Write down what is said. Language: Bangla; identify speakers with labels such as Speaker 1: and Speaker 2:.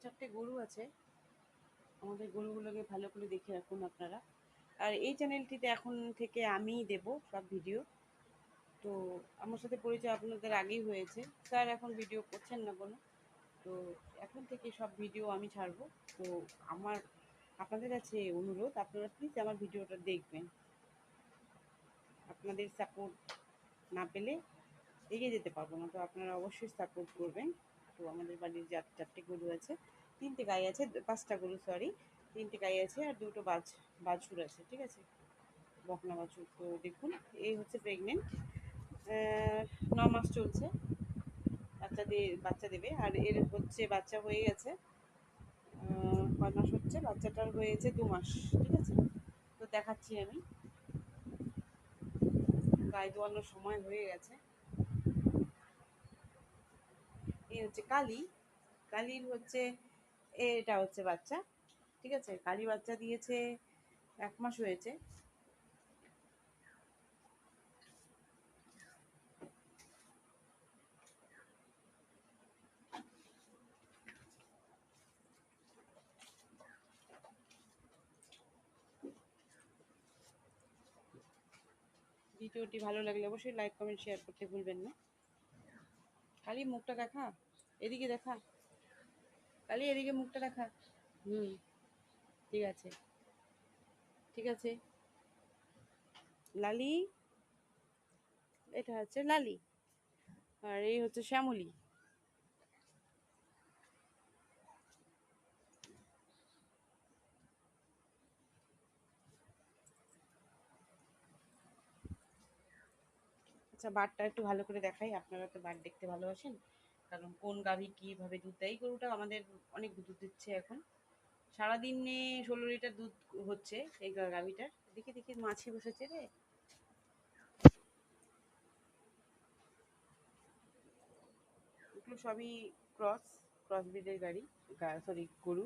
Speaker 1: 4টে গরু আছে। আমাদের গরুগুলোকে ভালো করে দেখে রাখুন আপনারা। আর এই চ্যানেলটিতে এখন থেকে আমিই দেব সব ভিডিও। তো আমার সাথে পরিচয় আপনাদের আগেই হয়েছে। স্যার এখন ভিডিও করছেন না কোনো। তো এখন থেকে সব ভিডিও আমি ছাড়বো। তো আমার আপনাদের কাছে অনুরোধ, আপনারা প্লিজ আমার ভিডিওটা দেখবেন। আপনাদের সাপোর্ট না পেলে এগিয়ে যেতে পারবো না। তো আপনারা অবশ্যই সাপোর্ট করবেন। তো আমাদের বাড়ির 4টে গরু আছে, 3টে গাই আছে, 5টা গরু সরি, 3টে গাই আছে আর 2টো বাছুর আছে, ঠিক আছে, বকনা বাছুর। তো দেখুন, এই হচ্ছে প্রেগনেন্ট, 9 মাস চলছে, বাচ্চা দেবে। আর এর হচ্ছে বাচ্চা হয়ে গেছে, কয় মাস হচ্ছে, বাচ্চাটার হয়েছে 2 মাস, ঠিক আছে। তো দেখাচ্ছি আমি, গায়ে দোয়ানোর সময় হয়ে গেছে। এই হচ্ছে কালি, কালির হচ্ছে এটা হচ্ছে বাচ্চা, ঠিক আছে। কালি বাচ্চা দিয়েছে, 1 মাস হয়েছে। ভিডিওটি ভালো লাগলে অবশ্যই লাইক কমেন্ট শেয়ার করতে ভুলবেন না। কালি মুখটা দেখা, এদিকে দেখা, কালি এদিকে মুখটা দেখা। হুম, ঠিক আছে, ঠিক আছে। লালি, এটা হচ্ছে লালি, আর এই হচ্ছে শ্যামলী। আচ্ছা, বারটা একটু ভালো করে দেখাই, আপনারা তো বার দেখতে ভালোবাসেন। কারণ কোন গাভী কীভাবে দুধ দেয়, এই গরুটা আমাদের অনেক দুধ দিচ্ছে এখন। সারাদিনে 16 লিটার দুধ হচ্ছে এই গাভীটার। দেখি দেখি মাছি বসেছে রে। এগুলো সবই ক্রস, ক্রস ব্রিডের গাড়ি, সরি গরু।